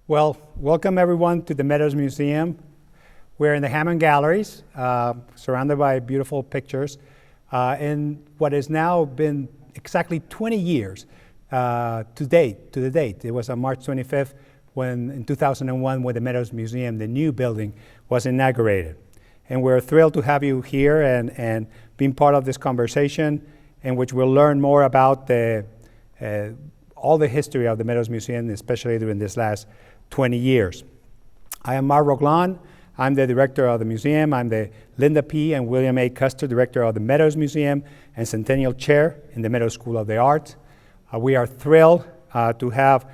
Well, welcome everyone to the Meadows Museum. We're in the Hammond galleries, surrounded by beautiful pictures, in what has now been exactly 20 years to the date. It was on March 25th in 2001 when the Meadows Museum, the new building, was inaugurated. And we're thrilled to have you here and being part of this conversation in which we'll learn more about all the history of the Meadows Museum, especially during this last 20 years. I am Mark Roglan. I'm the director of the museum. I'm the Linda P. and William A. Custard director of the Meadows Museum and Centennial Chair in the Meadows School of the Arts. We are thrilled to have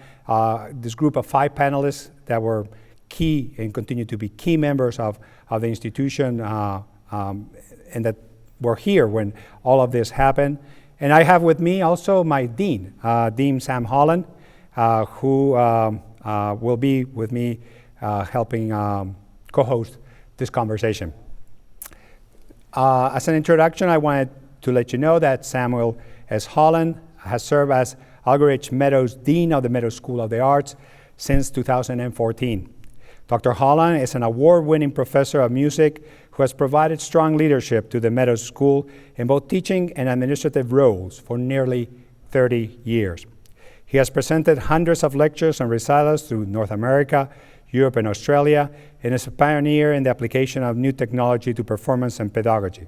this group of 5 panelists that were key and continue to be key members of the institution and that were here when all of this happened. And I have with me also my dean, Dean Sam Holland, who will be with me helping co-host this conversation. As an introduction, I wanted to let you know that Samuel S. Holland has served as Alger H. Meadows Dean of the Meadows School of the Arts since 2014. Dr. Holland is an award-winning professor of music who has provided strong leadership to the Meadows School in both teaching and administrative roles for nearly 30 years. He has presented hundreds of lectures and recitals through North America, Europe, and Australia, and is a pioneer in the application of new technology to performance and pedagogy.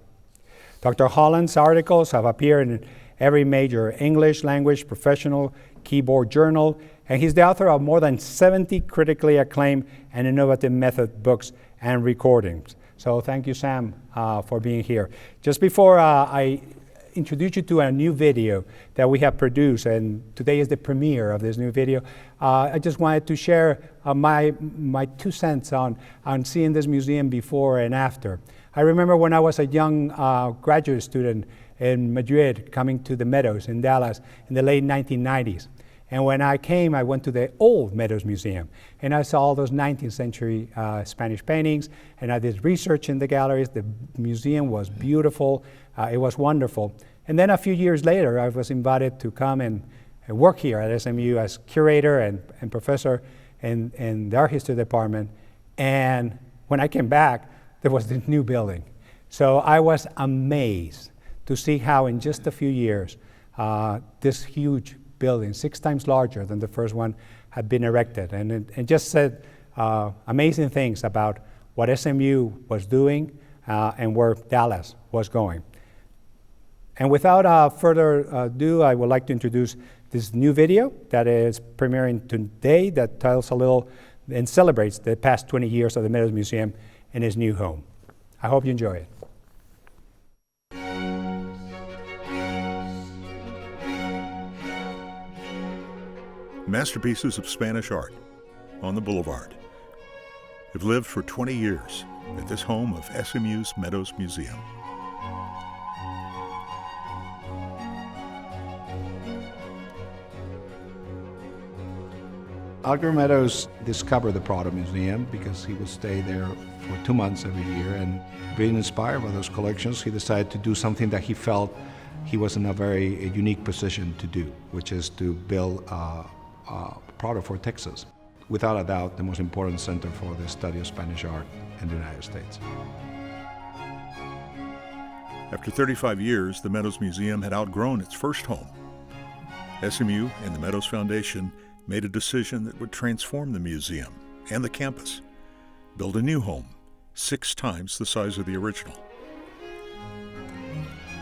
Dr. Holland's articles have appeared in every major English language professional keyboard journal, and he's the author of more than 70 critically acclaimed and innovative method books and recordings. So thank you, Sam, for being here. Just before I introduce you to a new video that we have produced, and today is the premiere of this new video. I just wanted to share my 2 cents on seeing this museum before and after. I remember when I was a young graduate student in Madrid, coming to the Meadows in Dallas in the late 1990s. And when I came, I went to the old Meadows Museum, and I saw all those 19th century Spanish paintings, and I did research in the galleries. The museum was beautiful. It was wonderful. And then a few years later, I was invited to come and work here at SMU as curator and professor in the art history department. And when I came back, there was this new building. So I was amazed to see how in just a few years, this huge building, 6 times larger than the first one, had been erected. And it just said amazing things about what SMU was doing and where Dallas was going. And without further ado, I would like to introduce this new video that is premiering today that tells a little and celebrates the past 20 years of the Meadows Museum in its new home. I hope you enjoy it. Masterpieces of Spanish art on the Boulevard have lived for 20 years at this home of SMU's Meadows Museum. Alger Meadows discovered the Prado Museum because he would stay there for 2 months every year, and being inspired by those collections, he decided to do something that he felt he was in a very unique position to do, which is to build Prado for Texas. Without a doubt, the most important center for the study of Spanish art in the United States. After 35 years, the Meadows Museum had outgrown its first home. SMU and the Meadows Foundation made a decision that would transform the museum and the campus, build a new home 6 times the size of the original.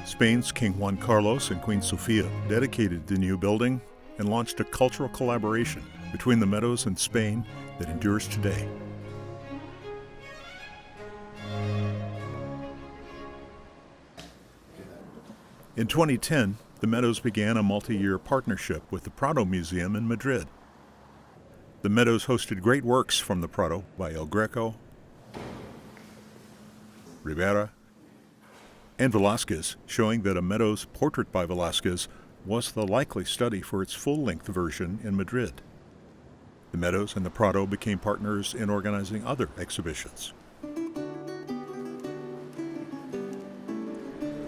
Spain's King Juan Carlos and Queen Sofia dedicated the new building and launched a cultural collaboration between the Meadows and Spain that endures today. In 2010, the Meadows began a multi-year partnership with the Prado Museum in Madrid. The Meadows hosted great works from the Prado by El Greco, Rivera, and Velázquez, showing that a Meadows portrait by Velázquez was the likely study for its full-length version in Madrid. The Meadows and the Prado became partners in organizing other exhibitions.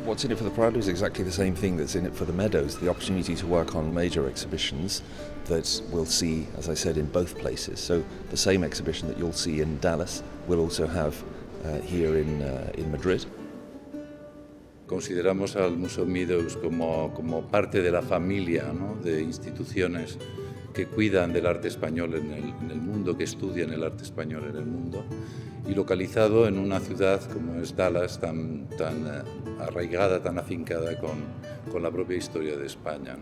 What's in it for the Prado is exactly the same thing that's in it for the Meadows, the opportunity to work on major exhibitions that we'll see, as I said, in both places. So the same exhibition that you'll see in Dallas, we'll also have here in Madrid. Consideramos al Museo Meadows como parte de la familia, ¿no?, de instituciones que cuidan del arte español en el mundo, que estudian el arte español en el mundo, y localizado en una ciudad como es Dallas, tan arraigada, tan afincada con la propia historia de España.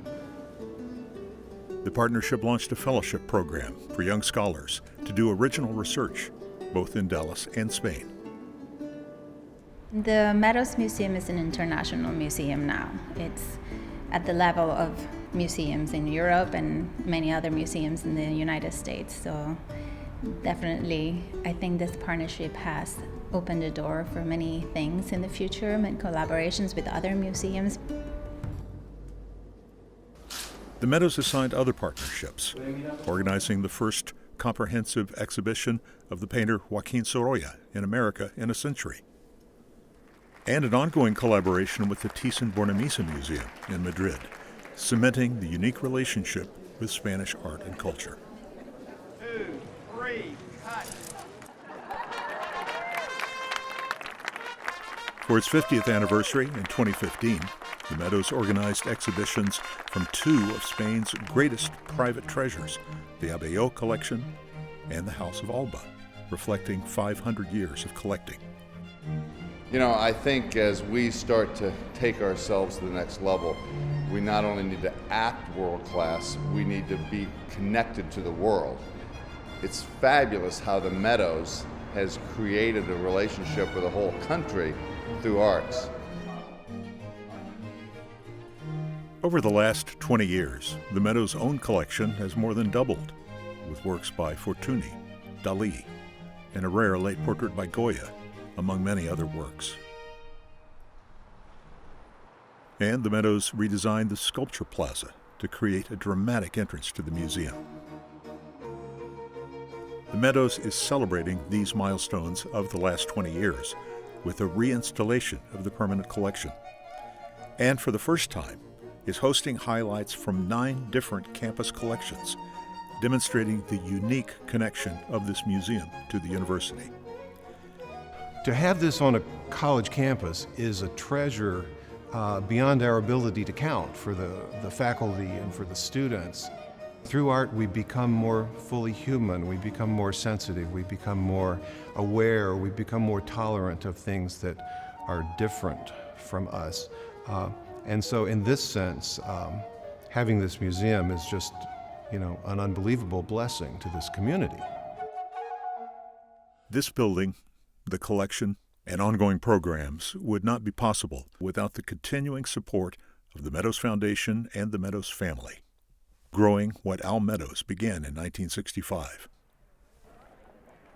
The partnership launched a fellowship program for young scholars to do original research, both in Dallas and Spain. The Meadows Museum is an international museum now. It's at the level of museums in Europe and many other museums in the United States. So definitely, I think this partnership has opened the door for many things in the future and collaborations with other museums. The Meadows has signed other partnerships, organizing the first comprehensive exhibition of the painter Joaquin Sorolla in America in a century, and an ongoing collaboration with the Thyssen-Bornemisza Museum in Madrid, cementing the unique relationship with Spanish art and culture. 2, 3, cut. For its 50th anniversary in 2015, the Meadows organized exhibitions from two of Spain's greatest private treasures, the Abelló collection and the House of Alba, reflecting 500 years of collecting. You know, I think as we start to take ourselves to the next level, we not only need to act world class, we need to be connected to the world. It's fabulous how the Meadows has created a relationship with a whole country through arts. Over the last 20 years, the Meadows' own collection has more than doubled, with works by Fortuny, Dalí, and a rare late portrait by Goya, among many other works. And the Meadows redesigned the Sculpture Plaza to create a dramatic entrance to the museum. The Meadows is celebrating these milestones of the last 20 years with a reinstallation of the permanent collection. And for the first time, is hosting highlights from 9 different campus collections, demonstrating the unique connection of this museum to the university. To have this on a college campus is a treasure beyond our ability to count for the faculty and for the students. Through art, we become more fully human, we become more sensitive, we become more aware, we become more tolerant of things that are different from us. And so in this sense, having this museum is just, an unbelievable blessing to this community. This building, the collection, and ongoing programs would not be possible without the continuing support of the Meadows Foundation and the Meadows family, growing what Al Meadows began in 1965.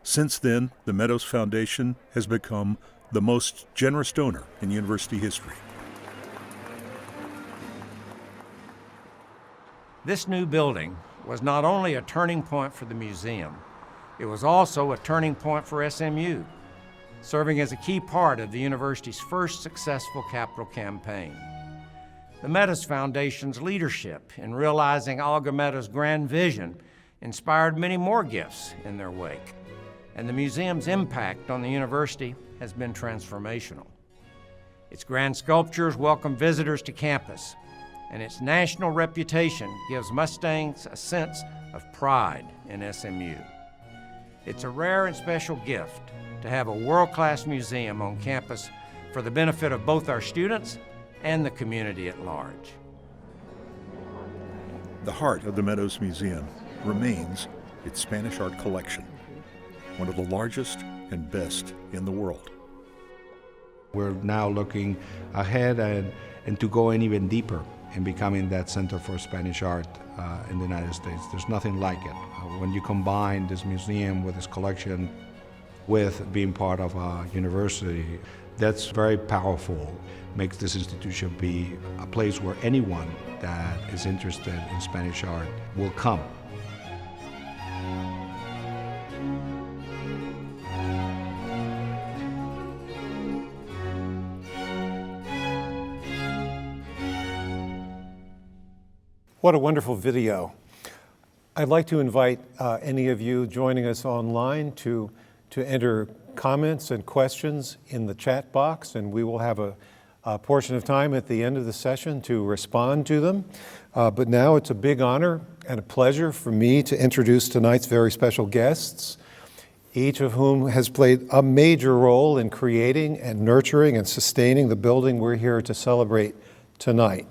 Since then, the Meadows Foundation has become the most generous donor in university history. This new building was not only a turning point for the museum, it was also a turning point for SMU, serving as a key part of the university's first successful capital campaign. The Meadows Foundation's leadership in realizing Olga Meadows' grand vision inspired many more gifts in their wake, and the museum's impact on the university has been transformational. Its grand sculptures welcome visitors to campus, and its national reputation gives Mustangs a sense of pride in SMU. It's a rare and special gift to have a world-class museum on campus for the benefit of both our students and the community at large. The heart of the Meadows Museum remains its Spanish art collection, one of the largest and best in the world. We're now looking ahead and to going even deeper in becoming that center for Spanish art in the United States. There's nothing like it. When you combine this museum with this collection with being part of a university, that's very powerful. Makes this institution be a place where anyone that is interested in Spanish art will come. What a wonderful video. I'd like to invite any of you joining us online to enter comments and questions in the chat box, and we will have a portion of time at the end of the session to respond to them. But now it's a big honor and a pleasure for me to introduce tonight's very special guests, each of whom has played a major role in creating and nurturing and sustaining the building we're here to celebrate tonight.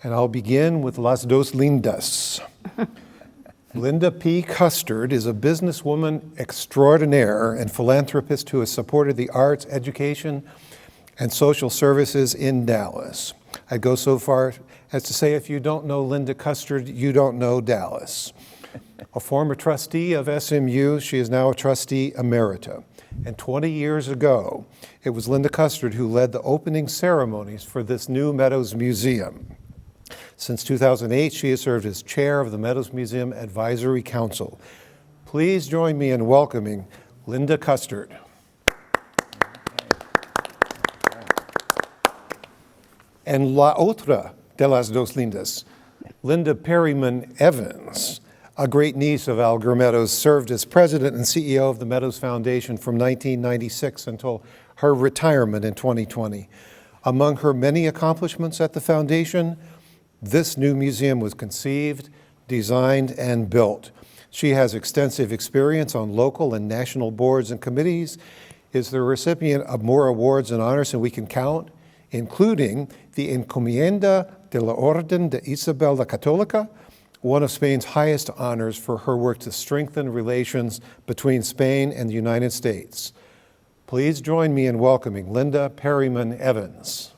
And I'll begin with Las Dos Lindas. Linda P. Custard is a businesswoman extraordinaire and philanthropist who has supported the arts, education, and social services in Dallas. I'd go so far as to say if you don't know Linda Custard, you don't know Dallas. A former trustee of SMU, she is now a trustee emerita. And 20 years ago, it was Linda Custard who led the opening ceremonies for this new Meadows Museum. Since 2008, she has served as chair of the Meadows Museum Advisory Council. Please join me in welcoming Linda Custard. And la otra de las dos lindas, Linda Perryman Evans, a great niece of Alger Meadows, served as president and CEO of the Meadows Foundation from 1996 until her retirement in 2020. Among her many accomplishments at the foundation, this new museum was conceived, designed, and built. She has extensive experience on local and national boards and committees, is the recipient of more awards and honors than we can count, including the Encomienda de la Orden de Isabel la Católica, one of Spain's highest honors for her work to strengthen relations between Spain and the United States. Please join me in welcoming Linda Perryman Evans.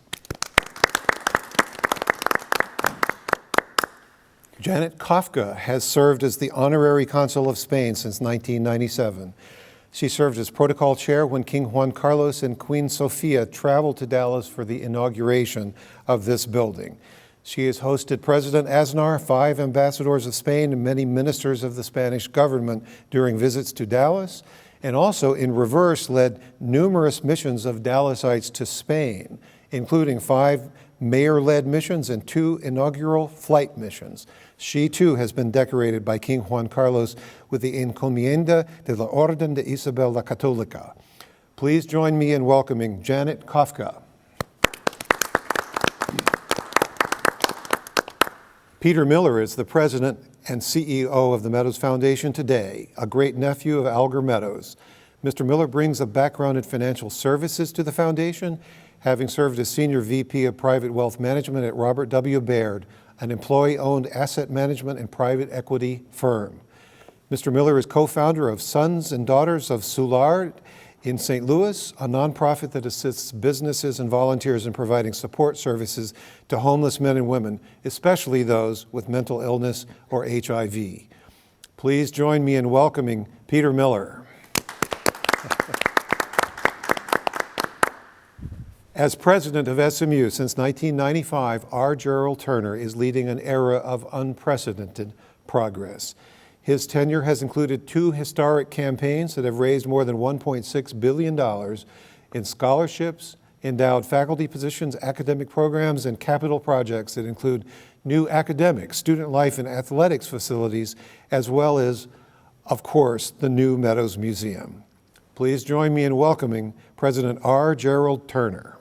Janet Kafka has served as the Honorary Consul of Spain since 1997. She served as protocol chair when King Juan Carlos and Queen Sofia traveled to Dallas for the inauguration of this building. She has hosted President Aznar, 5 ambassadors of Spain, and many ministers of the Spanish government during visits to Dallas, and also in reverse led numerous missions of Dallasites to Spain, including 5 mayor-led missions and 2 inaugural flight missions. She too has been decorated by King Juan Carlos with the Encomienda de la Orden de Isabel la Católica. Please join me in welcoming Janet Kafka. Peter Miller is the president and CEO of the Meadows Foundation today, a great nephew of Alger Meadows. Mr. Miller brings a background in financial services to the foundation, having served as Senior VP of Private Wealth Management at Robert W. Baird, an employee-owned asset management and private equity firm. Mr. Miller is co-founder of Sons and Daughters of Soulard in St. Louis, a nonprofit that assists businesses and volunteers in providing support services to homeless men and women, especially those with mental illness or HIV. Please join me in welcoming Peter Miller. As president of SMU since 1995, R. Gerald Turner is leading an era of unprecedented progress. His tenure has included 2 historic campaigns that have raised more than $1.6 billion in scholarships, endowed faculty positions, academic programs, and capital projects that include new academic, student life, and athletics facilities, as well as, of course, the new Meadows Museum. Please join me in welcoming President R. Gerald Turner.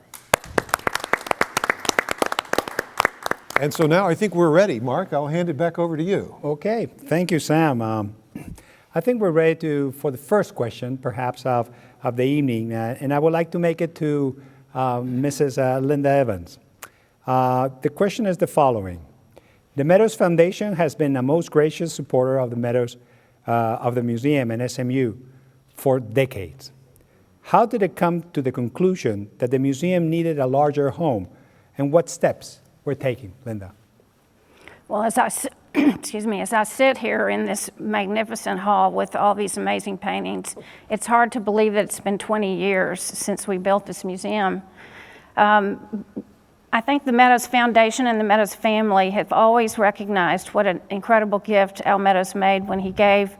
And so now I think we're ready. Mark, I'll hand it back over to you. Okay, thank you, Sam. I think we're ready for the first question, perhaps, of the evening, and I would like to make it to Mrs. Linda Evans. The question is the following. The Meadows Foundation has been a most gracious supporter of the Meadows, of the museum and SMU for decades. How did it come to the conclusion that the museum needed a larger home, and what steps we're taking, Linda? Well, as I sit here in this magnificent hall with all these amazing paintings, it's hard to believe that it's been 20 years since we built this museum. I think the Meadows Foundation and the Meadows family have always recognized what an incredible gift Al Meadows made when he gave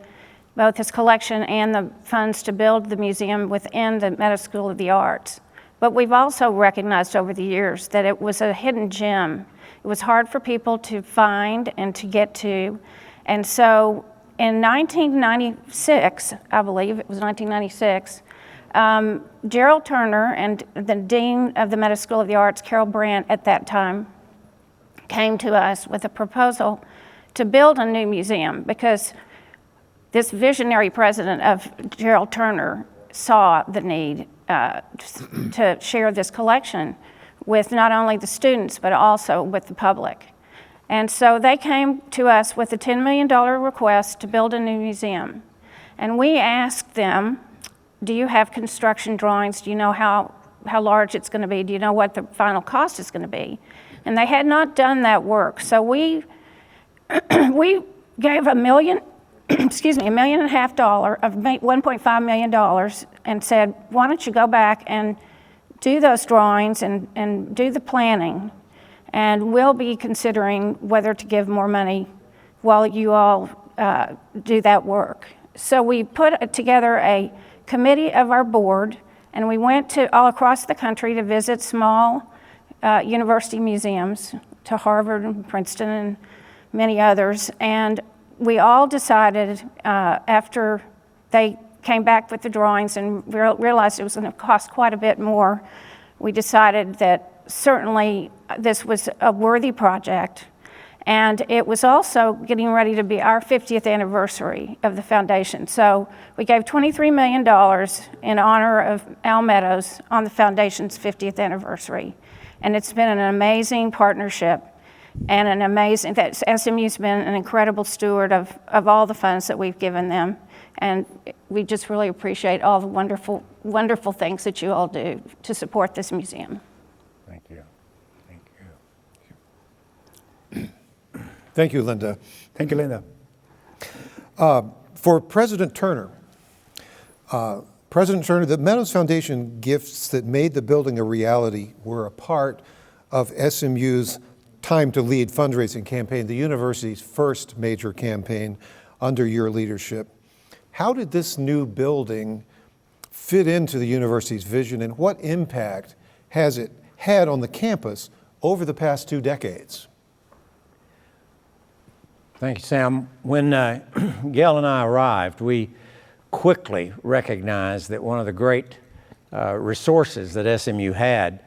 both his collection and the funds to build the museum within the Meadows School of the Arts. But we've also recognized over the years that it was a hidden gem It was hard for people to find and to get to. And so in 1996, I believe, it was 1996, Gerald Turner and the Dean of the Meadows School of the Arts, Carol Brandt, at that time, came to us with a proposal to build a new museum because this visionary president of Gerald Turner saw the need to share this collection with not only the students but also with the public. And so they came to us with a $10 million request to build a new museum. And we asked them, do you have construction drawings? Do you know how large it's going to be? Do you know what the final cost is going to be? And they had not done that work. So we gave $1.5 million of $1.5 million and said, why don't you go back and do those drawings and do the planning, and we'll be considering whether to give more money while you all do that work. So we put together a committee of our board, and we went to all across the country to visit small university museums, to Harvard and Princeton and many others, and we all decided after they came back with the drawings and realized it was going to cost quite a bit more, we decided that certainly this was a worthy project. And it was also getting ready to be our 50th anniversary of the foundation. So we gave $23 million in honor of Al Meadows on the foundation's 50th anniversary. And it's been an amazing partnership and SMU's been an incredible steward of all the funds that we've given them. And we just really appreciate all the wonderful, wonderful things that you all do to support this museum. Thank you. Thank you, Linda. Thank you, Linda. For President Turner, the Meadows Foundation gifts that made the building a reality were a part of SMU's Time to Lead fundraising campaign, the university's first major campaign under your leadership. How did this new building fit into the university's vision, and what impact has it had on the campus over the past 2 decades? Thank you, Sam. When Gail and I arrived, we quickly recognized that one of the great resources that SMU had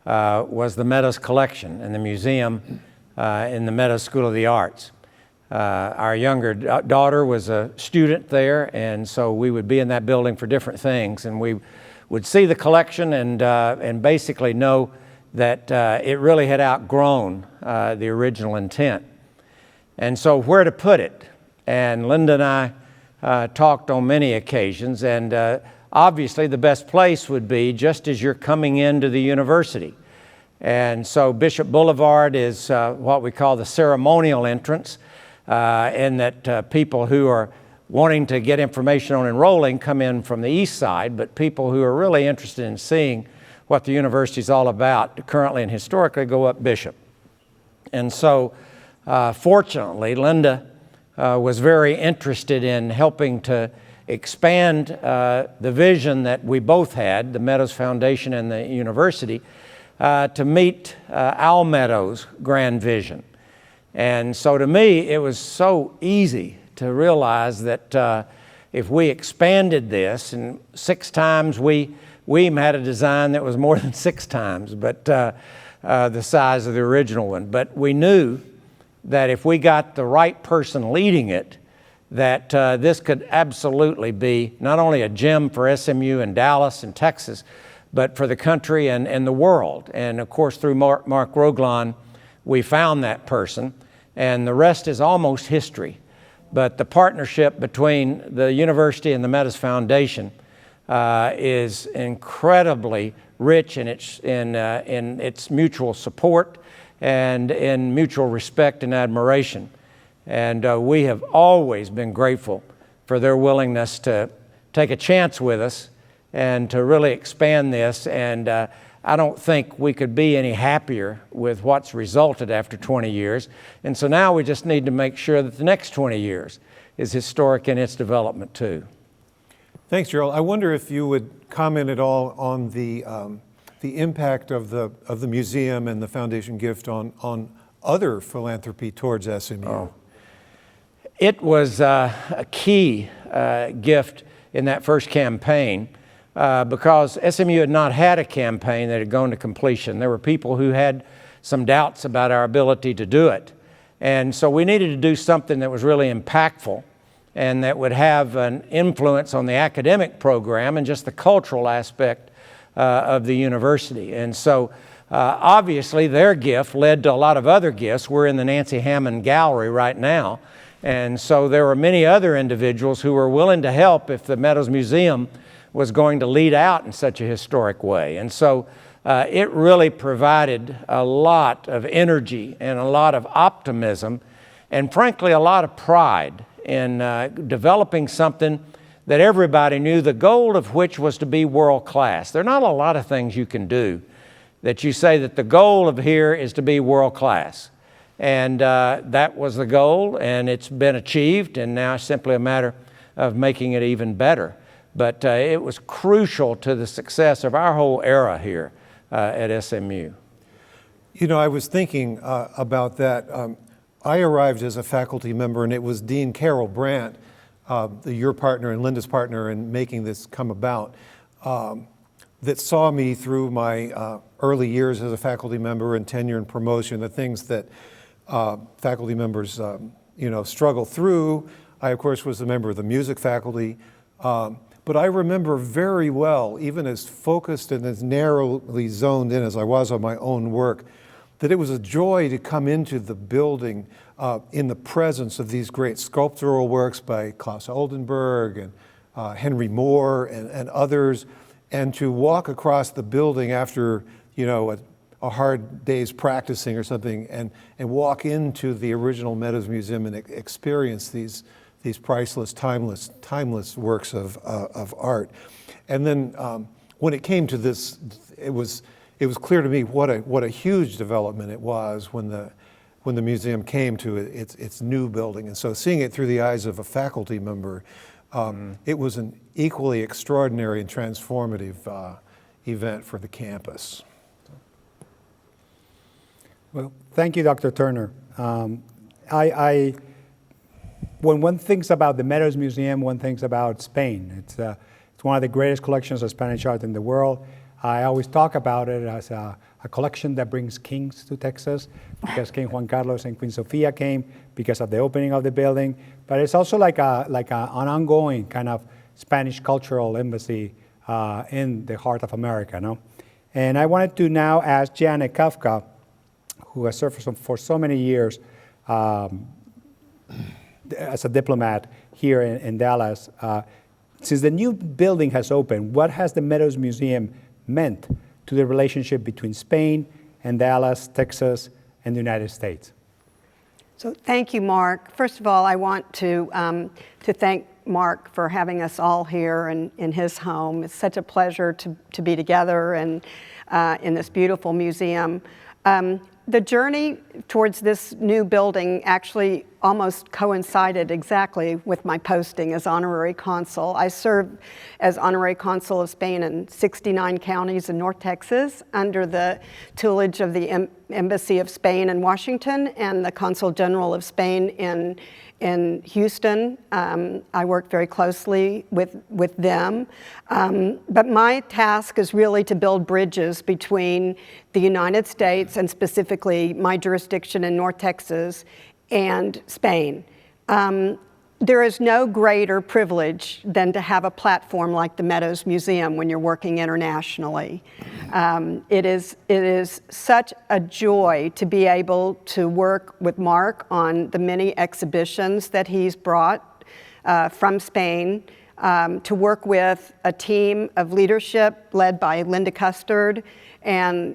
was the Meadows collection and the museum in the Meadows School of the Arts. Our younger daughter was a student there, and so we would be in that building for different things, and we would see the collection and basically know that it really had outgrown the original intent. And so where to put it? And Linda and I talked on many occasions, and obviously the best place would be just as you're coming into the university. And so Bishop Boulevard is what we call the ceremonial entrance, in that people who are wanting to get information on enrolling come in from the east side, but people who are really interested in seeing what the university is all about currently and historically go up Bishop. And so fortunately, Linda was very interested in helping to expand the vision that we both had, the Meadows Foundation and the university, to meet Al Meadows' grand vision. And so to me, it was so easy to realize that if we expanded this, and 6 times we even had a design that was more than 6 times, but the size of the original one. But we knew that if we got the right person leading it, that this could absolutely be not only a gem for SMU in Dallas and Texas, but for the country and the world. And of course, through Mark Roglon, we found that person, and the rest is almost history. But the partnership between the university and the Meadows Foundation is incredibly rich in its mutual support and in mutual respect and admiration. And we have always been grateful for their willingness to take a chance with us and to really expand this. And I don't think we could be any happier with what's resulted after 20 years. And so now we just need to make sure that the next 20 years is historic in its development too. Thanks, Gerald. I wonder if you would comment at all on the impact of the museum and the foundation gift on other philanthropy towards SMU? It was a key gift in that first campaign because SMU had not had a campaign that had gone to completion. There were people who had some doubts about our ability to do it. And so we needed to do something that was really impactful and that would have an influence on the academic program and just the cultural aspect of the university. And so obviously their gift led to a lot of other gifts. We're in the Nancy Hammond Gallery right now. And so there were many other individuals who were willing to help if the Meadows Museum was going to lead out in such a historic way. And so it really provided a lot of energy and a lot of optimism and frankly a lot of pride in developing something that everybody knew, the goal of which was to be world class. There are not a lot of things you can do that you say that the goal of here is to be world class. And that was the goal, and it's been achieved, and now it's simply a matter of making it even better. But it was crucial to the success of our whole era here at SMU. You know, I was thinking about that. I arrived as a faculty member, and it was Dean Carol Brandt, your partner and Linda's partner in making this come about, that saw me through my early years as a faculty member and tenure and promotion, the things that faculty members struggle through. I, of course, was a member of the music faculty, but I remember very well, even as focused and as narrowly zoned in as I was on my own work, that it was a joy to come into the building in the presence of these great sculptural works by Klaus Oldenburg and Henry Moore and others, and to walk across the building after, a hard day's practicing or something, and walk into the original Meadows Museum and experience these priceless, timeless works of art. And then when it came to this, it was clear to me what a huge development it was when the museum came to its new building. And so seeing it through the eyes of a faculty member, it was an equally extraordinary and transformative event for the campus. Well, thank you, Dr. Turner. When one thinks about the Meadows Museum, one thinks about Spain. It's one of the greatest collections of Spanish art in the world. I always talk about it as a collection that brings kings to Texas, because King Juan Carlos and Queen Sofia came because of the opening of the building. But it's also like an ongoing kind of Spanish cultural embassy in the heart of America, no? And I wanted to now ask Janet Kafka, who has served for so many years as a diplomat here in Dallas. Since the new building has opened, what has the Meadows Museum meant to the relationship between Spain and Dallas, Texas, and the United States? So thank you, Mark. First of all, I want to thank Mark for having us all here in his home. It's such a pleasure to be together and in this beautiful museum. The journey towards this new building actually almost coincided exactly with my posting as Honorary Consul. I served as Honorary Consul of Spain in 69 counties in North Texas under the tutelage of the Embassy of Spain in Washington and the Consul General of Spain in Houston. I worked very closely with them. But my task is really to build bridges between the United States and specifically my jurisdiction in North Texas and Spain. There is no greater privilege than to have a platform like the Meadows Museum when you're working internationally. It is such a joy to be able to work with Mark on the many exhibitions that he's brought from Spain, to work with a team of leadership led by Linda Custard and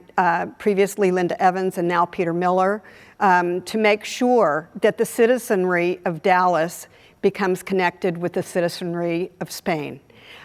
previously Linda Evans and now Peter Miller, to make sure that the citizenry of Dallas becomes connected with the citizenry of Spain.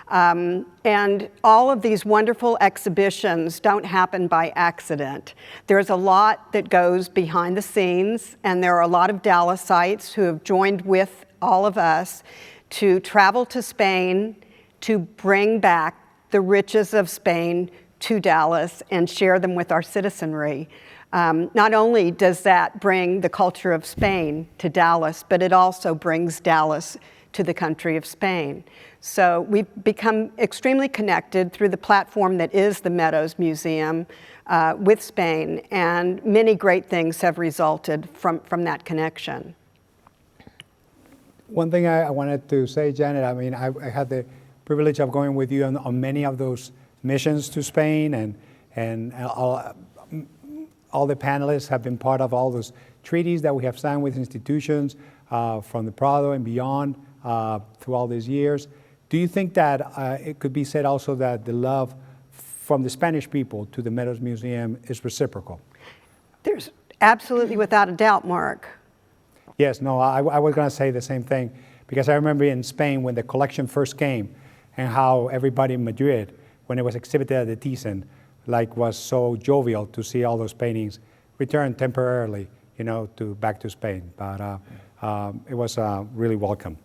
And all of these wonderful exhibitions don't happen by accident. There's a lot that goes behind the scenes, and there are a lot of Dallasites who have joined with all of us to travel to Spain to bring back the riches of Spain to Dallas and share them with our citizenry. Not only does that bring the culture of Spain to Dallas, but it also brings Dallas to the country of Spain. So we've become extremely connected through the platform that is the Meadows Museum with Spain, and many great things have resulted from that connection. One thing I wanted to say, Janet, I mean, I had the privilege of going with you on many of those missions to Spain, and all the panelists have been part of all those treaties that we have signed with institutions from the Prado and beyond through all these years. Do you think that it could be said also that the love from the Spanish people to the Meadows Museum is reciprocal? There's absolutely, without a doubt, Mark. Yes, no, I was going to say the same thing, because I remember in Spain when the collection first came and how everybody in Madrid, when it was exhibited at the Thyssen, like was so jovial to see all those paintings return temporarily, back to Spain. But it was really welcome.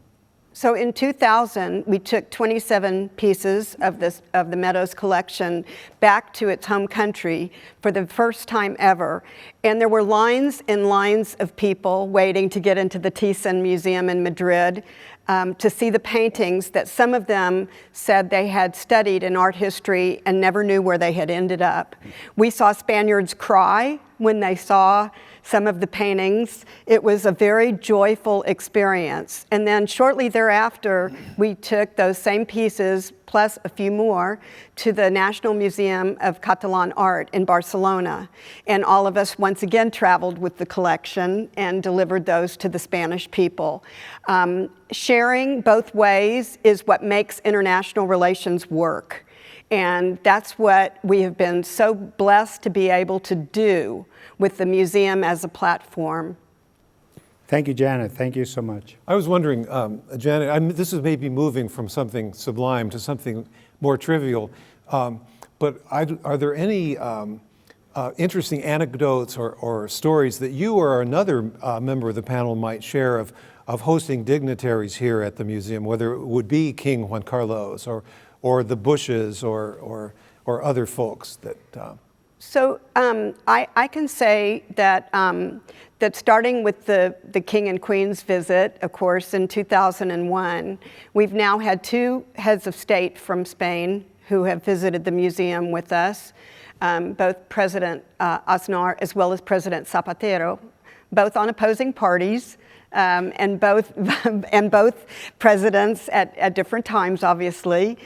So in 2000, we took 27 pieces of the Meadows collection back to its home country for the first time ever. And there were lines and lines of people waiting to get into the Thyssen Museum in Madrid to see the paintings that some of them said they had studied in art history and never knew where they had ended up. We saw Spaniards cry when they saw some of the paintings. It was a very joyful experience. And then shortly thereafter, we took those same pieces, plus a few more, to the National Museum of Catalan Art in Barcelona. And all of us once again traveled with the collection and delivered those to the Spanish people. Sharing both ways is what makes international relations work. And that's what we have been so blessed to be able to do with the museum as a platform. Thank you, Janet. Thank you so much. I was wondering, Janet, this is maybe moving from something sublime to something more trivial, but are there any interesting anecdotes or stories that you or another member of the panel might share of hosting dignitaries here at the museum, whether it would be King Juan Carlos or the Bushes or other folks that... So I can say that that starting with the King and Queen's visit, of course, in 2001, we've now had 2 heads of state from Spain who have visited the museum with us, both President Aznar as well as President Zapatero, both on opposing parties. And both presidents at different times, obviously.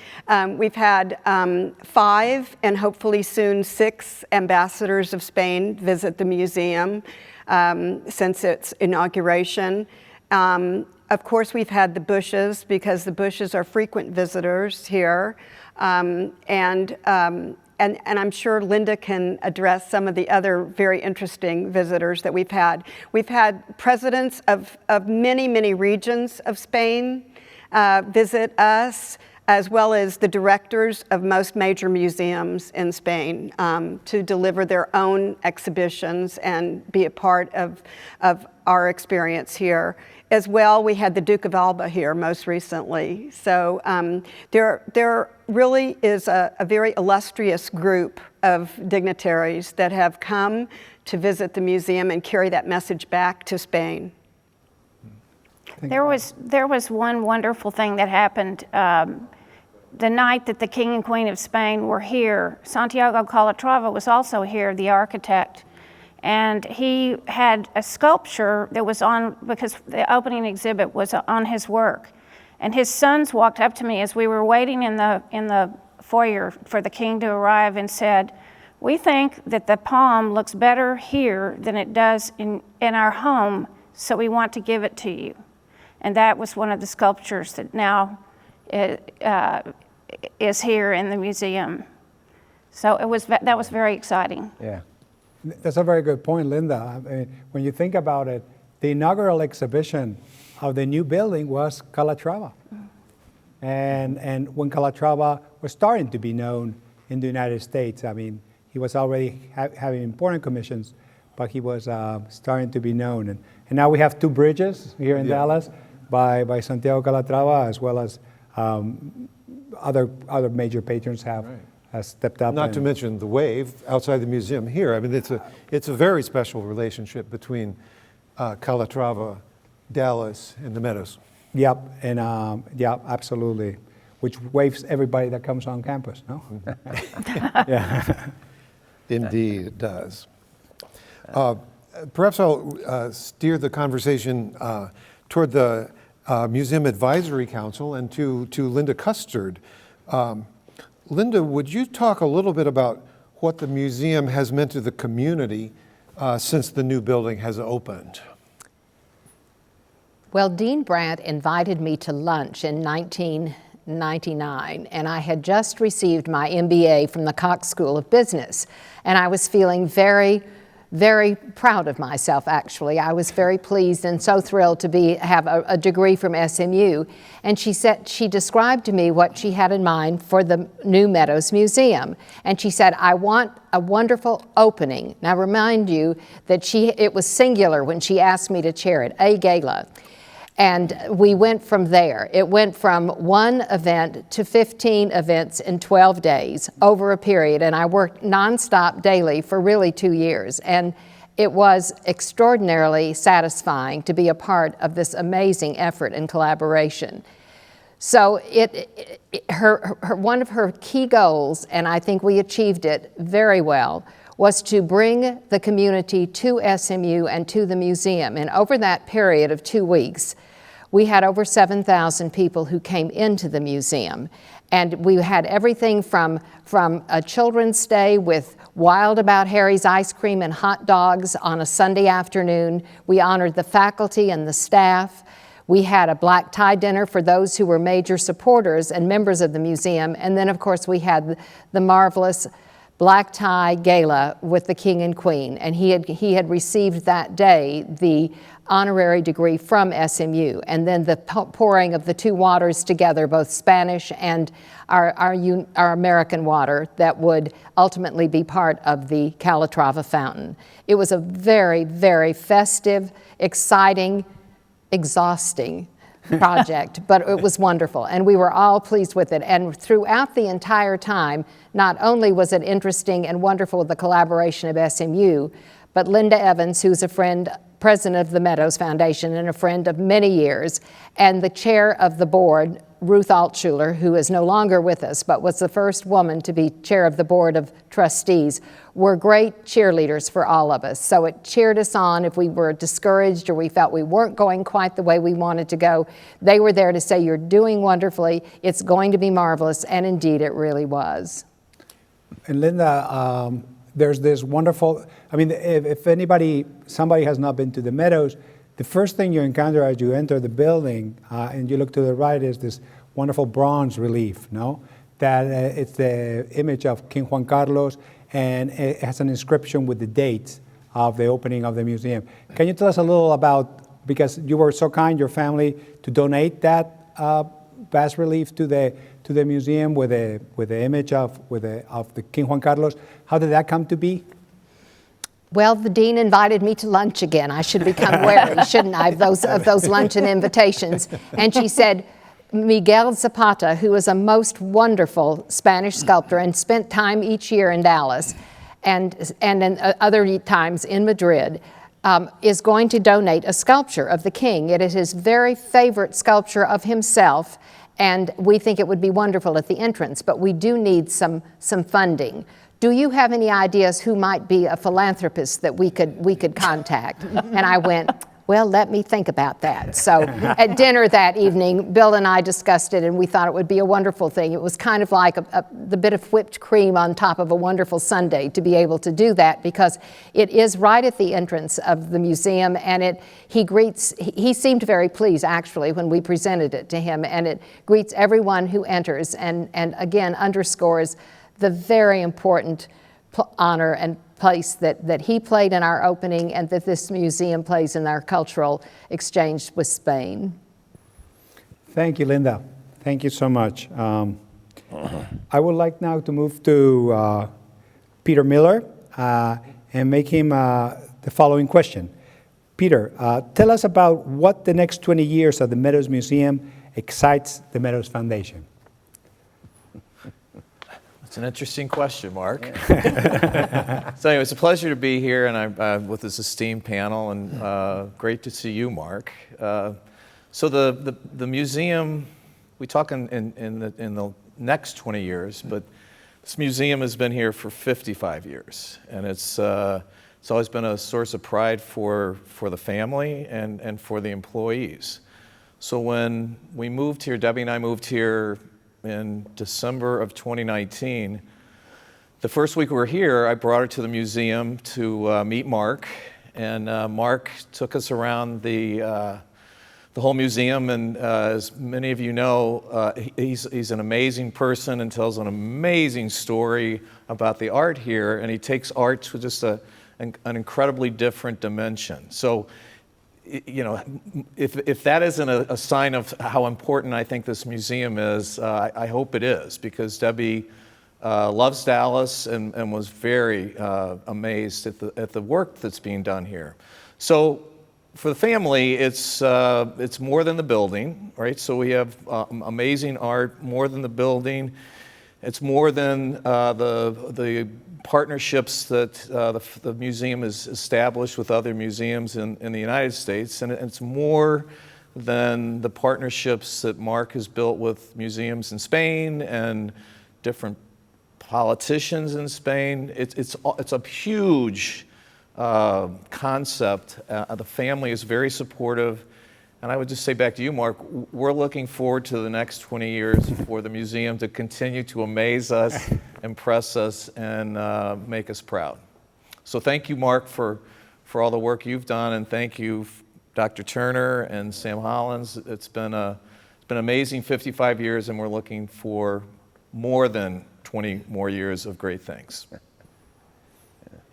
We've had 5 and hopefully soon 6 ambassadors of Spain visit the museum since its inauguration. Of course, we've had the Bushes, because the Bushes are frequent visitors here. And I'm sure Linda can address some of the other very interesting visitors that we've had. We've had presidents of many, many regions of Spain visit us, as well as the directors of most major museums in Spain to deliver their own exhibitions and be a part of our experience here. As well, we had the Duke of Alba here most recently. So there really is a very illustrious group of dignitaries that have come to visit the museum and carry that message back to Spain. There was one wonderful thing that happened the night that the King and Queen of Spain were here. Santiago Calatrava was also here, the architect. And he had a sculpture that was on, because the opening exhibit was on his work. And his sons walked up to me as we were waiting in the foyer for the king to arrive and said, "We think that the palm looks better here than it does in our home, so we want to give it to you." And that was one of the sculptures that now is here in the museum. So that was very exciting. Yeah. That's a very good point, Linda. I mean, when you think about it, the inaugural exhibition of the new building was Calatrava. And when Calatrava was starting to be known in the United States, I mean, he was already having important commissions, but he was starting to be known. And now we have 2 bridges here in Dallas by Santiago Calatrava, as well as other major patrons have has stepped up. Not to mention the wave outside the museum here. I mean, it's a very special relationship between Calatrava, Dallas, and the Meadows. Yep, and yeah, absolutely. Which waves everybody that comes on campus, no? Yeah. Indeed, it does. Perhaps I'll steer the conversation toward the Museum Advisory Council and to Linda Custard. Linda, would you talk a little bit about what the museum has meant to the community since the new building has opened? Well, Dean Brandt invited me to lunch in 1999, and I had just received my MBA from the Cox School of Business, and I was feeling very, very proud of myself, actually. I was very pleased and so thrilled to have a degree from SMU. And she described to me what she had in mind for the new Meadows Museum. And she said, I want a wonderful opening. Now, remind you that it was singular when she asked me to chair it, a gala. And we went from there. It went from one event to 15 events in 12 days over a period, and I worked nonstop daily for really 2 years. And it was extraordinarily satisfying to be a part of this amazing effort and collaboration. So one of her key goals, and I think we achieved it very well, was to bring the community to SMU and to the museum. And over that period of 2 weeks, we had over 7,000 people who came into the museum. And we had everything from a children's stay with Wild About Harry's ice cream and hot dogs on a Sunday afternoon. We honored the faculty and the staff. We had a black tie dinner for those who were major supporters and members of the museum. And then, of course, we had the marvelous black tie gala with the King and Queen. And he had received that day the honorary degree from SMU, and then the pouring of the two waters together, both Spanish and our American water, that would ultimately be part of the Calatrava fountain. It was a very, very festive, exciting, exhausting project, but it was wonderful, and we were all pleased with it. And throughout the entire time, not only was it interesting and wonderful with the collaboration of SMU, but Linda Evans, who's a friend, president of the Meadows Foundation and a friend of many years, and the chair of the board, Ruth Altschuler, who is no longer with us, but was the first woman to be chair of the board of trustees, were great cheerleaders for all of us. So it cheered us on if we were discouraged or we felt we weren't going quite the way we wanted to go. They were there to say, you're doing wonderfully, it's going to be marvelous, and indeed it really was. And Linda, there's this wonderful, I mean, if somebody has not been to the Meadows, the first thing you encounter as you enter the building and you look to the right is this wonderful bronze relief, no? That it's the image of King Juan Carlos, and it has an inscription with the dates of the opening of the museum. Can you tell us a little about, because you were so kind, your family, to donate that bas relief to the museum with the image of the King Juan Carlos. How did that come to be? Well, the dean invited me to lunch again. I should become wary, shouldn't I, of those luncheon invitations. And she said, Miguel Zapata, who is a most wonderful Spanish sculptor and spent time each year in Dallas and in other times in Madrid, is going to donate a sculpture of the king. It is his very favorite sculpture of himself, and we think it would be wonderful at the entrance, but we do need some funding. Do you have any ideas who might be a philanthropist that we could contact? And I went, well, let me think about that. So at dinner that evening, Bill and I discussed it, and we thought it would be a wonderful thing. It was kind of like the bit of whipped cream on top of a wonderful sundae to be able to do that, because it is right at the entrance of the museum, and he seemed very pleased, actually, when we presented it to him, and it greets everyone who enters, and again underscores the very important honor and place that he played in our opening, and that this museum plays in our cultural exchange with Spain. Thank you, Linda. Thank you so much. I would like now to move to Peter Miller and make him the following question. Peter, tell us about what the next 20 years of the Meadows Museum excites the Meadows Foundation. It's an interesting question, Mark. So anyway, it's a pleasure to be here and I'm with this esteemed panel, and great to see you, Mark. So the museum, we talk in the next 20 years, but this museum has been here for 55 years, and it's always been a source of pride for the family and for the employees. So when we moved here, Debbie and I moved here in December of 2019, the first week we were here, I brought her to the museum to meet Mark, and Mark took us around the whole museum, and as many of you know, he's an amazing person and tells an amazing story about the art here, and he takes art to just an incredibly different dimension. So, you know, if that isn't a sign of how important I think this museum is, I hope it is, because Debbie loves Dallas and was very amazed at the work that's being done here. So for the family, it's more than the building, right? So we have amazing art, more than the building. It's more than the partnerships that the museum has established with other museums in the United States, and it's more than the partnerships that Mark has built with museums in Spain and different politicians in Spain. It's a huge concept. The family is very supportive. And I would just say back to you, Mark, we're looking forward to the next 20 years for the museum to continue to amaze us, impress us, and make us proud. So thank you, Mark, for all the work you've done, and thank you, Dr. Turner and Sam Hollins. It's been amazing 55 years, and we're looking for more than 20 more years of great things.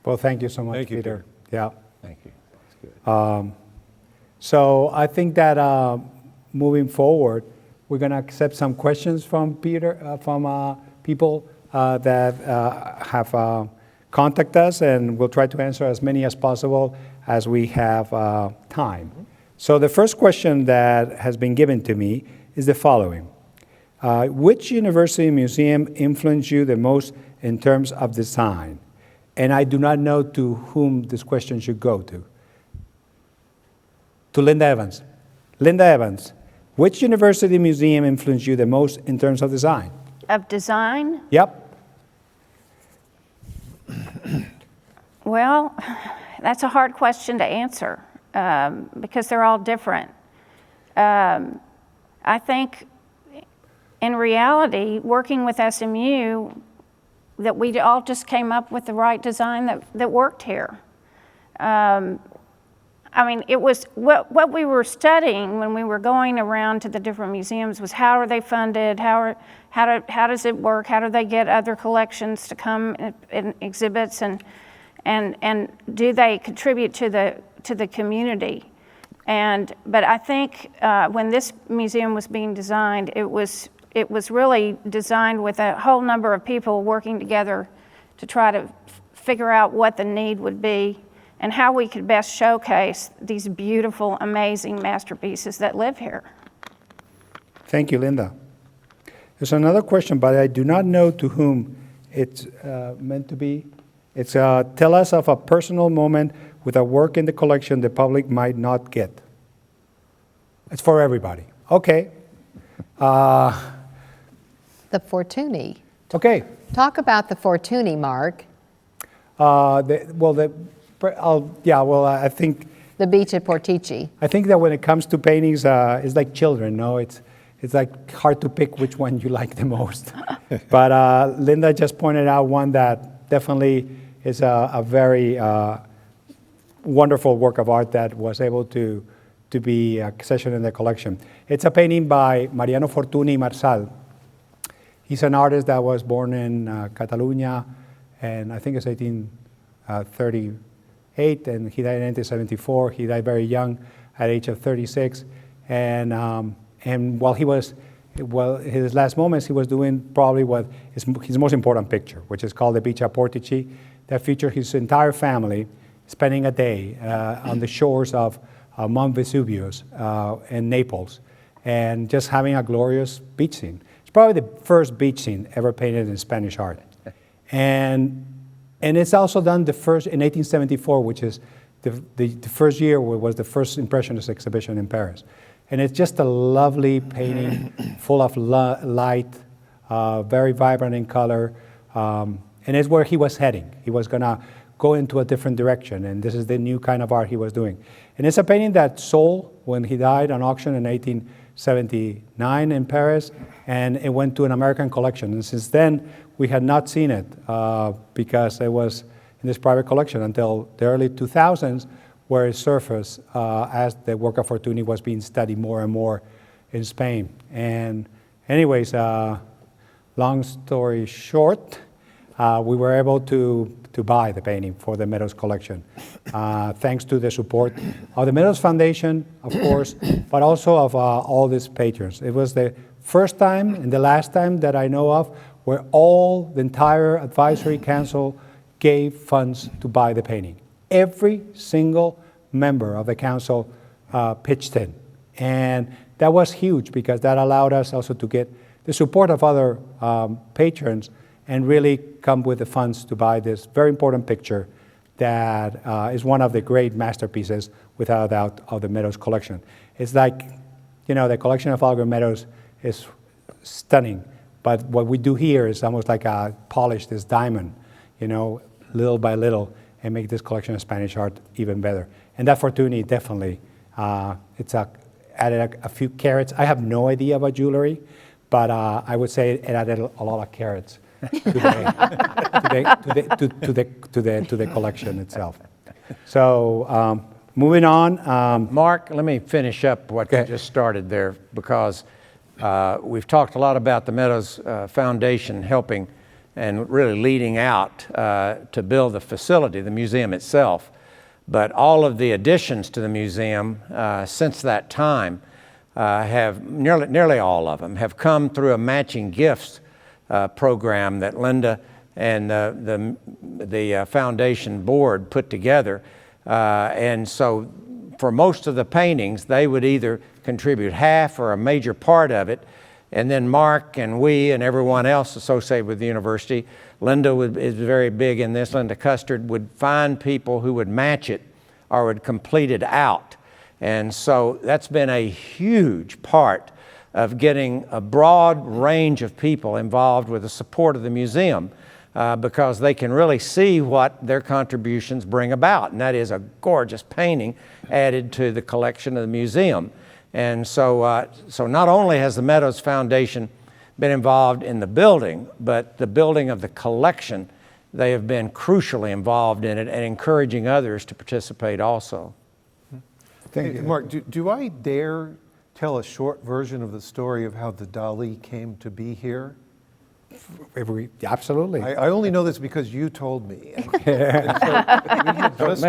Well, thank you so much, Thank you, Peter. Yeah. Thank you. That's good. So I think that moving forward, we're going to accept some questions from Peter, from people that have contacted us, and we'll try to answer as many as possible as we have time. So the first question that has been given to me is the following. Which university museum influenced you the most in terms of design? And I do not know to whom this question should go to. To Linda Evans. Linda Evans, which university museum influenced you the most in terms of design? Of design? Yep. Well, that's a hard question to answer because they're all different. I think in reality, working with SMU, that we all just came up with the right design that worked here. I mean, it was what we were studying when we were going around to the different museums was how are they funded, how does it work, how do they get other collections to come in exhibits, and do they contribute to the community? But I think when this museum was being designed, it was really designed with a whole number of people working together to try to figure out what the need would be and how we could best showcase these beautiful, amazing masterpieces that live here. Thank you, Linda. There's another question, but I do not know to whom it's meant to be. It's tell us of a personal moment with a work in the collection the public might not get. It's for everybody. Okay. The Fortuny. Okay. Talk about the Fortuny, Mark. I think the beach at Portici. I think that when it comes to paintings, it's like children. No, it's like hard to pick which one you like the most. But Linda just pointed out one that definitely is a very wonderful work of art that was able to be accessioned in the collection. It's a painting by Mariano Fortuny Marsal. He's an artist that was born in Catalonia, and I think it's 1838, and he died in 1974. He died very young, at the age of 36. And while his last moments, he was doing probably what is his most important picture, which is called The Beach at Portici, that featured his entire family spending a day on the shores of Mount Vesuvius in Naples, and just having a glorious beach scene. It's probably the first beach scene ever painted in Spanish art. And it's also done the first in 1874, which is the first year was the first Impressionist exhibition in Paris. And it's just a lovely painting, full of light, very vibrant in color. And it's where he was heading. He was going to go into a different direction, and this is the new kind of art he was doing. And it's a painting that sold when he died on auction in 1879 in Paris, and it went to an American collection. And since then, we had not seen it because it was in this private collection until the early 2000s, where it surfaced as the work of Fortuny was being studied more and more in Spain. And anyways, long story short, we were able to buy the painting for the Meadows collection, thanks to the support of the Meadows Foundation, of course, but also of all these patrons. It was the first time and the last time that I know of where the entire advisory council gave funds to buy the painting. Every single member of the council pitched in. And that was huge because that allowed us also to get the support of other patrons and really come with the funds to buy this very important picture that is one of the great masterpieces, without a doubt, of the Meadows collection. It's like, the collection of Alger Meadows is stunning, but what we do here is almost like polish this diamond, little by little, and make this collection of Spanish art even better. And that Fortuny definitely, added a few carats. I have no idea about jewelry, but I would say it added a lot of carats to the collection itself. So moving on. Mark, let me finish up what you just started there, because we've talked a lot about the Meadows Foundation helping and really leading out to build the facility, the museum itself. But all of the additions to the museum since that time have, nearly all of them, have come through a matching gifts program that Linda and the foundation board put together. And so for most of the paintings, they would either contribute half or a major part of it. And then Mark and we and everyone else associated with the university, Linda is very big in this, Linda Custard, would find people who would match it or would complete it out. And so that's been a huge part of getting a broad range of people involved with the support of the museum, because they can really see what their contributions bring about, and that is a gorgeous painting added to the collection of the museum. And so, so not only has the Meadows Foundation been involved in the building, but the building of the collection, they have been crucially involved in it and encouraging others to participate also. Thank you. Mark, do I dare tell a short version of the story of how the Dali came to be here? Absolutely. I only know this because you told me. May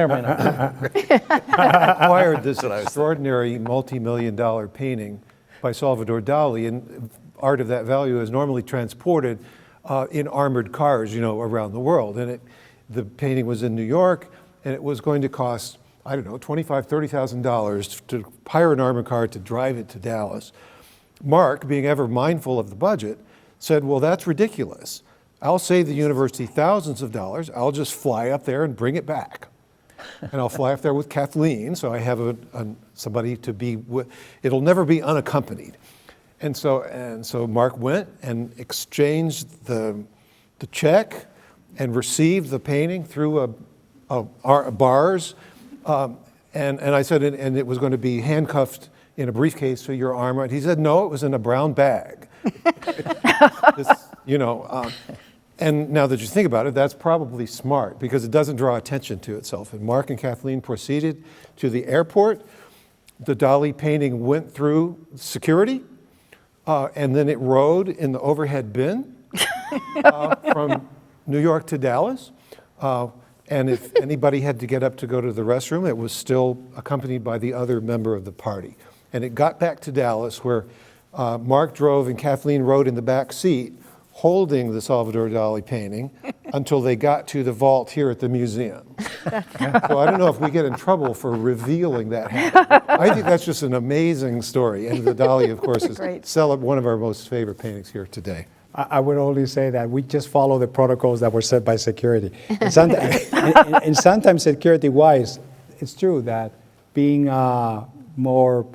or may not. Acquired this extraordinary multi-million-dollar painting by Salvador Dali, and art of that value is normally transported in armored cars, around the world. And the painting was in New York, and it was going to cost, I don't know, $25,000, $30,000 to hire an armored car to drive it to Dallas. Mark, being ever mindful of the budget, said, well, that's ridiculous. I'll save the university thousands of dollars. I'll just fly up there and bring it back. And I'll fly up there with Kathleen, so I have somebody to be with. It'll never be unaccompanied. And so Mark went and exchanged the check and received the painting through bars. And I said, and it was going to be handcuffed in a briefcase to your arm. And he said, no, it was in a brown bag. And now that you think about it, that's probably smart because it doesn't draw attention to itself. And Mark and Kathleen proceeded to the airport. The Dali painting went through security, and then it rode in the overhead bin from New York to Dallas. And if anybody had to get up to go to the restroom, it was still accompanied by the other member of the party. And it got back to Dallas, where Mark drove and Kathleen rode in the back seat, holding the Salvador Dali painting until they got to the vault here at the museum. So I don't know if we get in trouble for revealing that. I think that's just an amazing story. And the Dali, of course, is one of our most favorite paintings here today. I would only say that we just follow the protocols that were set by security. And, and sometimes security-wise, it's true that being more,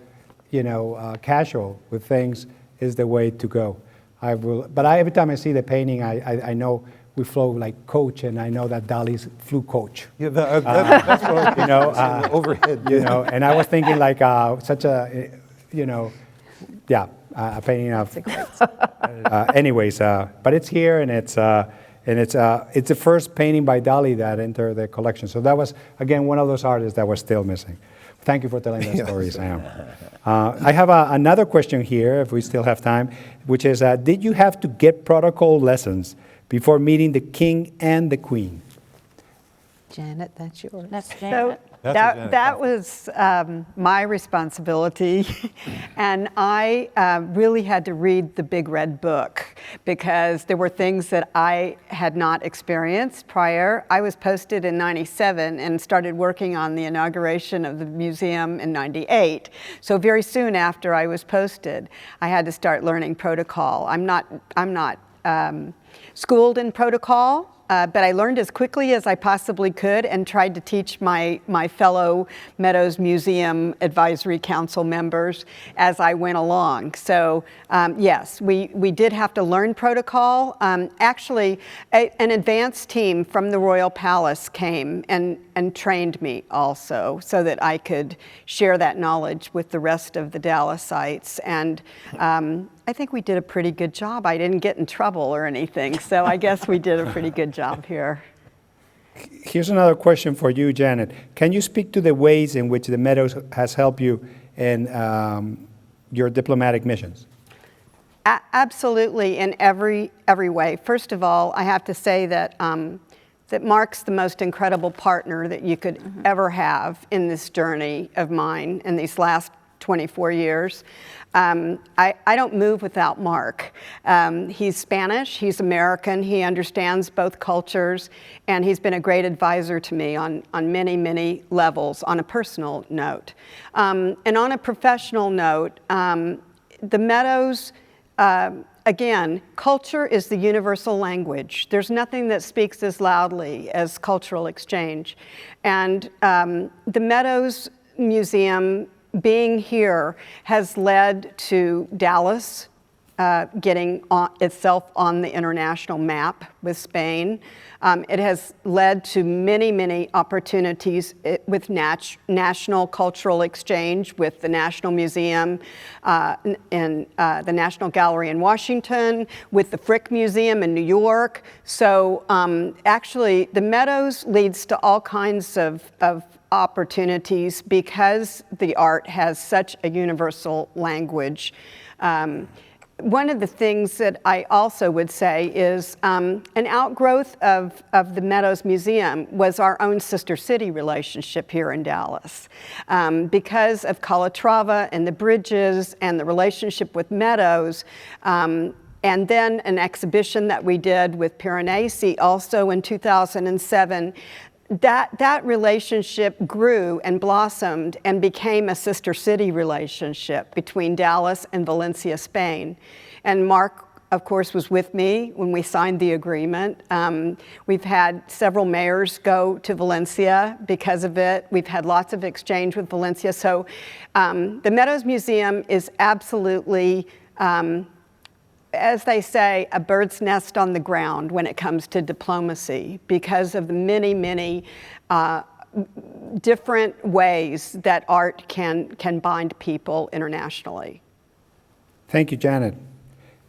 casual with things is the way to go. But every time I see the painting, I know we flow like coach, and I know that Dali's flew coach. Yeah, that's what overhead. And I was thinking like such a, a painting of. Anyways, but it's here, and it's the first painting by Dali that entered the collection. So that was again one of those artists that was still missing. Thank you for telling that story, Sam. I have another question here, if we still have time, which is, did you have to get protocol lessons before meeting the king and the queen? Janet, that's yours. That's Janet. So that was my responsibility, and I really had to read the Big Red Book because there were things that I had not experienced prior. I was posted in '97 and started working on the inauguration of the museum in '98. So very soon after I was posted, I had to start learning protocol. I'm not schooled in protocol. But I learned as quickly as I possibly could and tried to teach my fellow Meadows Museum Advisory Council members as I went along. So yes, we did have to learn protocol. Actually, an advanced team from the Royal Palace came and trained me also so that I could share that knowledge with the rest of the Dallasites. And I think we did a pretty good job. I didn't get in trouble or anything, so I guess we did a pretty good job here. Here's another question for you, Janet. Can you speak to the ways in which the Meadows has helped you in your diplomatic missions? Absolutely, in every way. First of all, I have to say that that Mark's the most incredible partner that you could ever have in this journey of mine in these last 24 years. I don't move without Mark. He's Spanish, he's American, he understands both cultures, and he's been a great advisor to me on many, many levels on a personal note. And on a professional note, the Meadows, again, culture is the universal language. There's nothing that speaks as loudly as cultural exchange. And the Meadows Museum being here has led to Dallas getting itself on the international map with Spain. It has led to many, many opportunities with national cultural exchange with the National Museum and the National Gallery in Washington, with the Frick Museum in New York. So actually, the Meadows leads to all kinds of opportunities because the art has such a universal language. One of the things that I also would say is an outgrowth of the Meadows Museum was our own sister city relationship here in Dallas. Because of Calatrava and the bridges and the relationship with Meadows, and then an exhibition that we did with Piranesi also in 2007, that relationship grew and blossomed and became a sister city relationship between Dallas and Valencia, Spain. And Mark, of course, was with me when we signed the agreement. We've had several mayors go to Valencia because of it. We've had lots of exchange with Valencia. So the Meadows Museum is absolutely, as they say, a bird's nest on the ground when it comes to diplomacy because of the many, many different ways that art can bind people internationally. Thank you, Janet.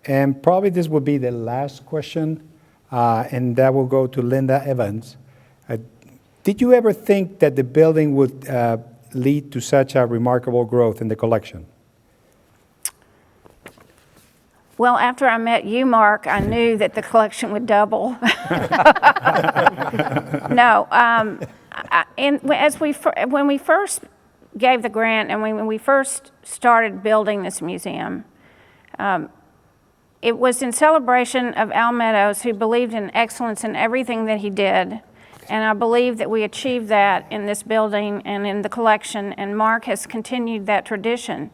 And probably this will be the last question, and that will go to Linda Evans. Did you ever think that the building would lead to such a remarkable growth in the collection? Well, after I met you, Mark, I knew that the collection would double. No, when we first gave the grant and when we first started building this museum, it was in celebration of Al Meadows, who believed in excellence in everything that he did. And I believe that we achieved that in this building and in the collection, and Mark has continued that tradition.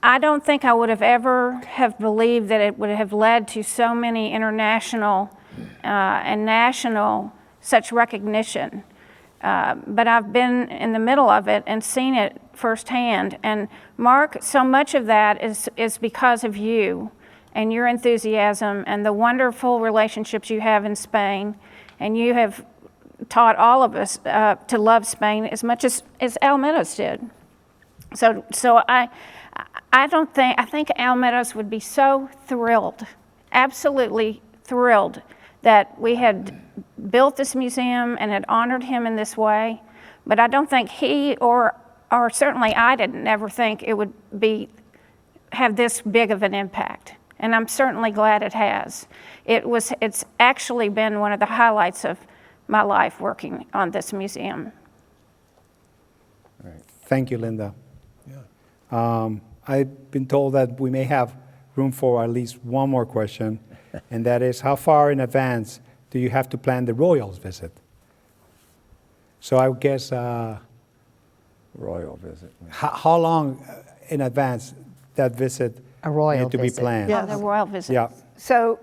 I don't think I would have ever have believed that it would have led to so many international and national such recognition. But I've been in the middle of it and seen it firsthand. And Mark, so much of that is because of you and your enthusiasm and the wonderful relationships you have in Spain. And you have taught all of us to love Spain as much as Al Meadows did. So I think Al Meadows would be so thrilled, absolutely thrilled, that we had built this museum and had honored him in this way. But I don't think he or certainly I didn't ever think it would have this big of an impact. And I'm certainly glad it has. It's actually been one of the highlights of my life working on this museum. All right. Thank you, Linda. Yeah. I've been told that we may have room for at least one more question, and that is, how far in advance do you have to plan the Royals visit? So I would guess Royal visit. How long in advance that visit need to be planned? Yeah, the royal visit. Yeah. So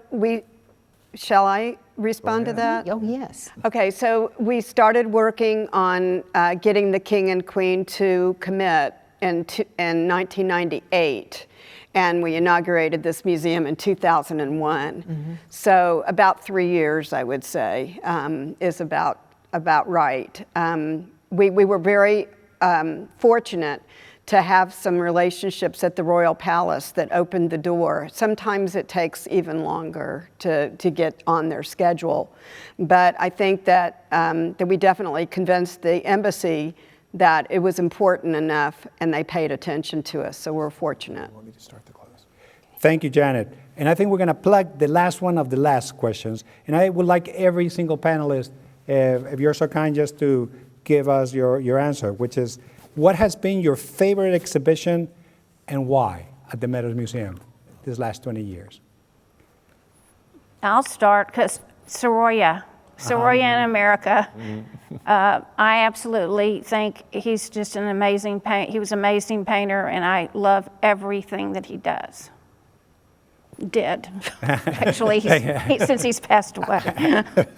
shall I respond to that? Oh, yes. Okay, so we started working on getting the King and Queen to commit in 1998, and we inaugurated this museum in 2001. Mm-hmm. So about 3 years, I would say, is about right. We were very fortunate to have some relationships at the Royal Palace that opened the door. Sometimes it takes even longer to get on their schedule. But I think that we definitely convinced the embassy that it was important enough and they paid attention to us, so we're fortunate. Want me to start the close? Thank you, Janet. And I think we're gonna plug the last one of the last questions. And I would like every single panelist, if you're so kind, just to give us your answer, which is, what has been your favorite exhibition and why at the Meadows Museum these last 20 years? I'll start because Sorolla in America. I absolutely think he's just an amazing he was an amazing painter, and I love everything that he does. Actually, since he's passed away.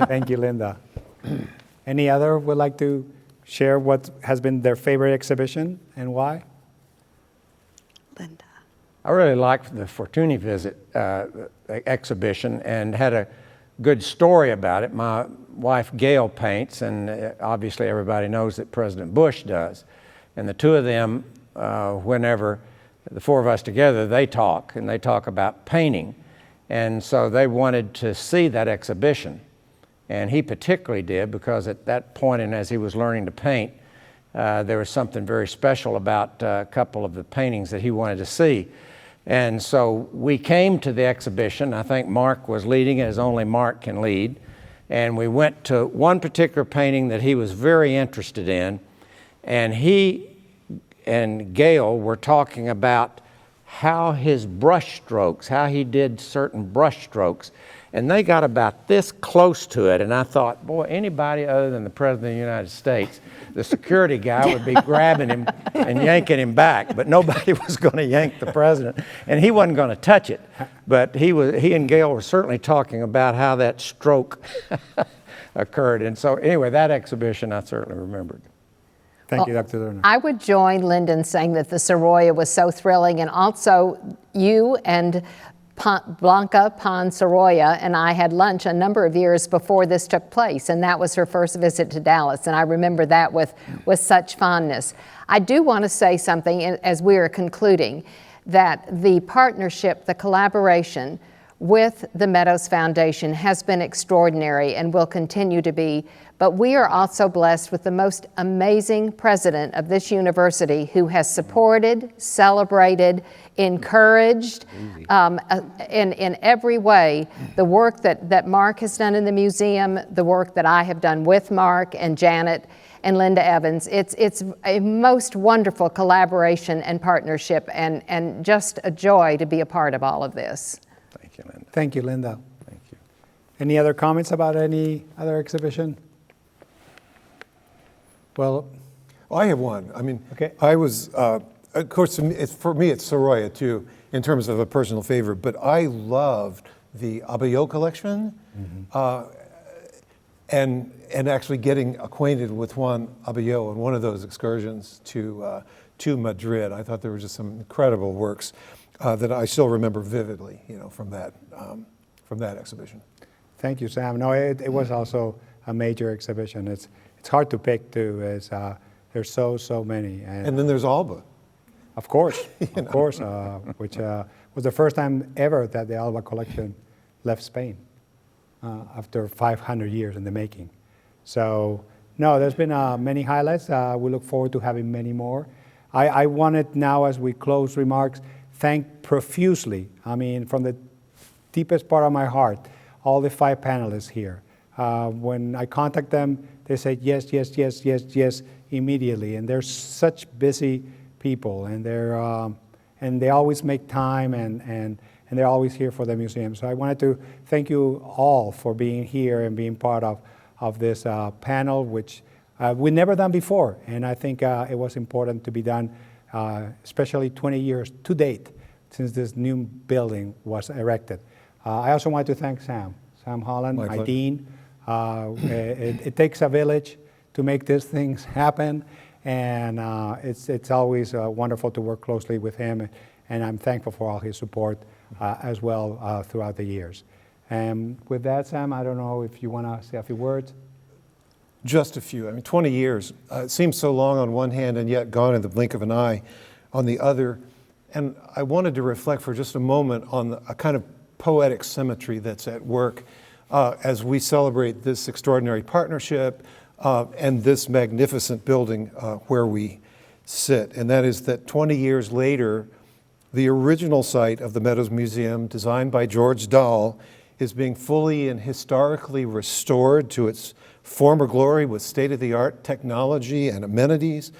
Thank you, Linda. Any other would like to share what has been their favorite exhibition and why? Linda. I really liked the Fortuny visit exhibition and had a good story about it. My wife Gail paints, and obviously everybody knows that President Bush does. And the two of them, whenever the four of us together, they talk about painting. And so they wanted to see that exhibition. And he particularly did, because at that point, and as he was learning to paint, there was something very special about a couple of the paintings that he wanted to see. And so we came to the exhibition. I think Mark was leading, as only Mark can lead. And we went to one particular painting that he was very interested in. And he and Gail were talking about how his brush strokes, how he did certain brush strokes. And they got about this close to it, and I thought, boy, anybody other than the President of the United States, the security guy would be grabbing him and yanking him back, but nobody was going to yank the President, and he wasn't going to touch it. But he and Gail were certainly talking about how that stroke occurred. And so anyway, that exhibition I certainly remembered. Thank you, Dr. Lerner. I would join Linda in saying that the Sorolla was so thrilling, and also you and Blanca Pan Sorolla and I had lunch a number of years before this took place, and that was her first visit to Dallas, and I remember that with such fondness. I do want to say something as we are concluding, that the partnership, the collaboration with the Meadows Foundation has been extraordinary and will continue to be, but we are also blessed with the most amazing president of this university who has supported, celebrated, encouraged in every way the work that Mark has done in the museum, the work that I have done with Mark and Janet and Linda Evans. It's a most wonderful collaboration and partnership, and just a joy to be a part of all of this. Thank you, Linda. Thank you, Linda. Thank you. Any other comments about any other exhibition? Well, I have one. I mean, okay. I was Of course, for me, it's Sorolla too, in terms of a personal favorite. But I loved the Abelló collection, and actually getting acquainted with Juan Abelló in one of those excursions to Madrid. I thought there were just some incredible works that I still remember vividly, from that exhibition. Thank you, Sam. No, it was also a major exhibition. It's hard to pick too. There's so many. And then there's Alba. Of course, which was the first time ever that the Alba collection left Spain after 500 years in the making. So, no, there's been many highlights. We look forward to having many more. I wanted now, as we close remarks, thank profusely, from the deepest part of my heart, all the 5 panelists here. When I contact them, they say yes, yes, yes, yes, yes, immediately. And they're such busy people, and they always make time, and they're always here for the museum. So I wanted to thank you all for being here and being part of this panel, which we've never done before. And I think it was important to be done, especially 20 years to date since this new building was erected. I also want to thank Sam Holland, my dean. It takes a village to make these things happen, and it's always wonderful to work closely with him, and I'm thankful for all his support as well throughout the years. And with that, Sam, I don't know if you want to say a few words. Just a few. 20 years. It seems so long on one hand, and yet gone in the blink of an eye on the other. And I wanted to reflect for just a moment on a kind of poetic symmetry that's at work as we celebrate this extraordinary partnership and this magnificent building where we sit. And that is that 20 years later, the original site of the Meadows Museum, designed by George Dahl, is being fully and historically restored to its former glory with state-of-the-art technology and amenities.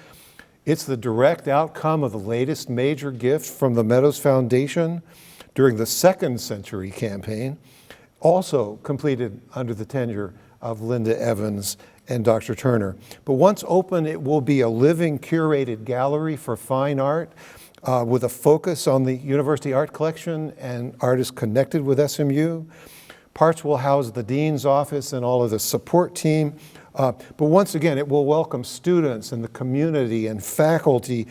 It's the direct outcome of the latest major gift from the Meadows Foundation during the Second Century campaign, also completed under the tenure of Linda Evans and Dr. Turner. But once open, it will be a living, curated gallery for fine art with a focus on the university art collection and artists connected with SMU. Parts will house the dean's office and all of the support team. But once again, it will welcome students and the community and faculty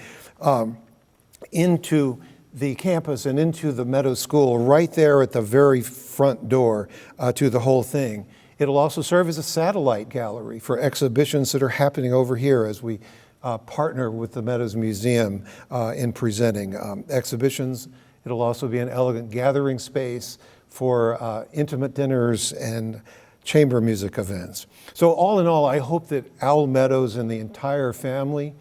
into the campus and into the Meadows School right there at the very front door to the whole thing. It'll also serve as a satellite gallery for exhibitions that are happening over here as we partner with the Meadows Museum in presenting exhibitions. It'll also be an elegant gathering space for intimate dinners and chamber music events. So all in all, I hope that Owl Meadows and the entire family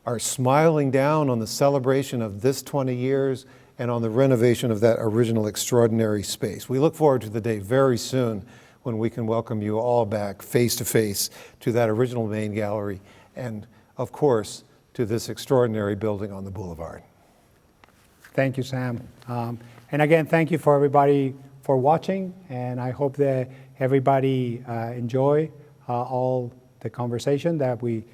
are smiling down on the celebration of this 20 years and on the renovation of that original extraordinary space. We look forward to the day very soon when we can welcome you all back face to face to that original main gallery and, of course, to this extraordinary building on the Boulevard. Thank you, Sam. And again, thank you for everybody for watching, and I hope that everybody enjoy all the conversation that we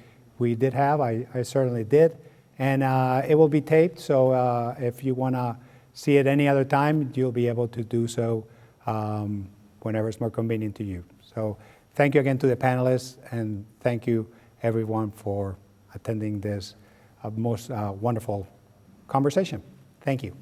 did have. I certainly did. And it will be taped, so if you want to see it any other time, you'll be able to do so whenever it's more convenient to you. So thank you again to the panelists, and thank you everyone for attending this most wonderful conversation. Thank you.